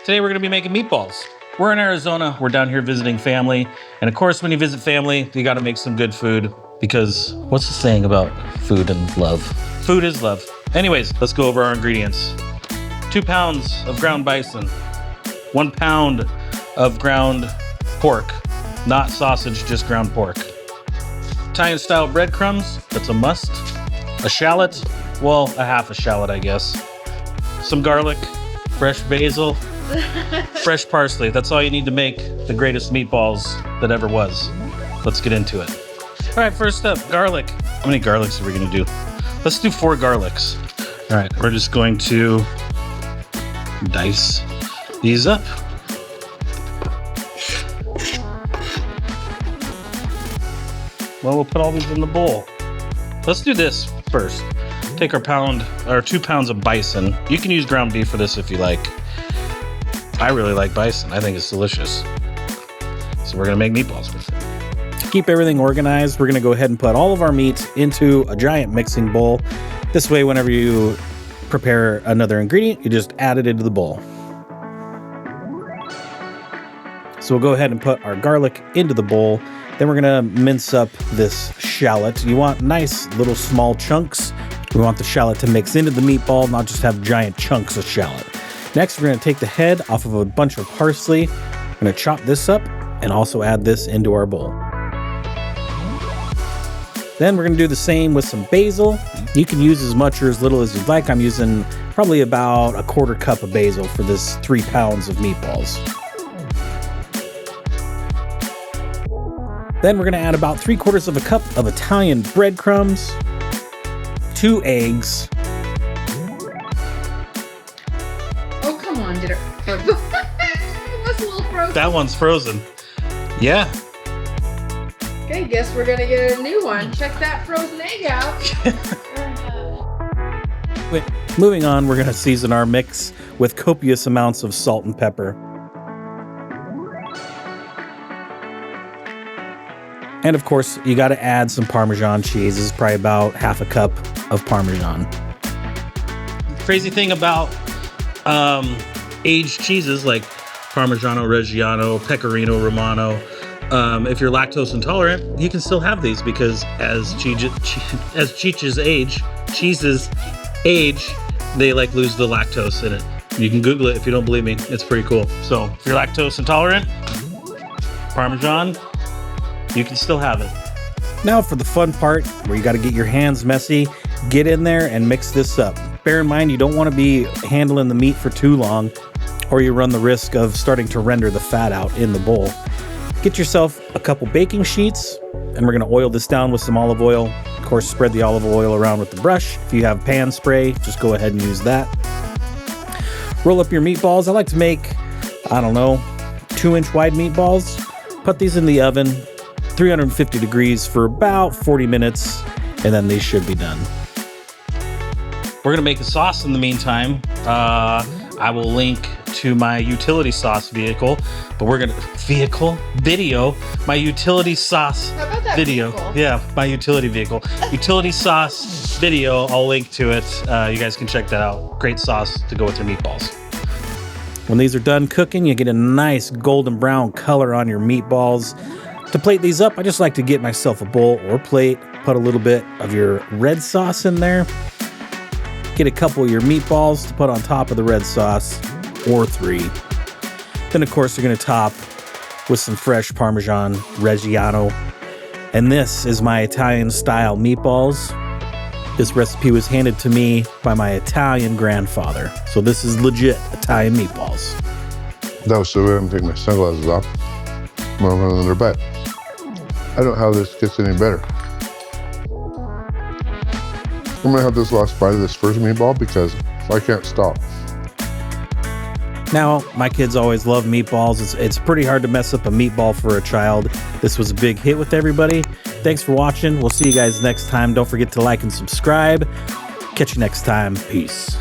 Today we're going to be making meatballs. We're in Arizona. We're down here visiting family. And of course, when you visit family, you got to make some good food because what's the saying about food and love? Food is love. Anyways, let's go over our ingredients. 2 pounds of ground bison, 1 pound of ground pork, not sausage, just ground pork. Italian style breadcrumbs, that's a must. A shallot, well, a half a shallot, I guess. Some garlic, fresh basil, fresh parsley. That's all you need to make the greatest meatballs that ever was. Let's get into it. All right, first up, garlic. How many garlics are we gonna do? Let's do 4 garlics. All right, we're just going to dice these up. Well, we'll put all these in the bowl. Let's do this first. Take our 2 pounds of bison. You can use ground beef for this if you like. I really like bison. I think it's delicious. So we're gonna make meatballs with it. To keep everything organized, we're gonna go ahead and put all of our meat into a giant mixing bowl. This way, whenever you prepare another ingredient, you just add it into the bowl. So we'll go ahead and put our garlic into the bowl. Then we're gonna mince up this shallot. You want nice little small chunks. We want the shallot to mix into the meatball, not just have giant chunks of shallot. Next, we're gonna take the head off of a bunch of parsley. We're gonna chop this up and also add this into our bowl. Then we're gonna do the same with some basil. You can use as much or as little as you'd like. I'm using probably about a 1/4 cup of basil for this 3 pounds of meatballs. Then we're gonna add about 3/4 of a cup of Italian breadcrumbs, 2 eggs. Oh, come on, did it? That's a little frozen. That one's frozen. Yeah. Okay, guess we're gonna get a new one. Check that frozen egg out. Wait, moving on, we're gonna season our mix with copious amounts of salt and pepper. And of course, you gotta add some Parmesan cheese. This is probably about 1/2 cup of Parmesan. Crazy thing about aged cheeses like Parmigiano Reggiano, Pecorino Romano, if you're lactose intolerant, you can still have these because as cheeses age, they like lose the lactose in it. You can Google it if you don't believe me. It's pretty cool. So if you're lactose intolerant, Parmesan, you can still have it. Now for the fun part, where you gotta get your hands messy, get in there and mix this up. Bear in mind, you don't wanna be handling the meat for too long, or you run the risk of starting to render the fat out in the bowl. Get yourself a couple baking sheets, and we're gonna oil this down with some olive oil. Of course, spread the olive oil around with the brush. If you have pan spray, just go ahead and use that. Roll up your meatballs. I like to make, 2-inch wide meatballs. Put these in the oven, 350 degrees for about 40 minutes, and then they should be done. We're gonna make a sauce in the meantime. I will link to my utility sauce vehicle, but we're gonna my utility sauce How about that video. vehicle? Yeah, my utility vehicle. Utility sauce video, I'll link to it. You guys can check that out. Great sauce to go with your meatballs. When these are done cooking, you get a nice golden brown color on your meatballs. To plate these up, I just like to get myself a bowl or plate, put a little bit of your red sauce in there, get a couple of your meatballs to put on top of the red sauce, or 3. Then of course you're gonna top with some fresh Parmesan Reggiano. And this is my Italian style meatballs. This recipe was handed to me by my Italian grandfather. So this is legit Italian meatballs. That was so weird. I'm taking my sunglasses off. I'm gonna run another bite. I don't know how this gets any better. I'm gonna have this last bite of this first meatball because I can't stop. Now, my kids always love meatballs. It's pretty hard to mess up a meatball for a child. This was a big hit with everybody. Thanks for watching. We'll see you guys next time. Don't forget to like and subscribe. Catch you next time. Peace.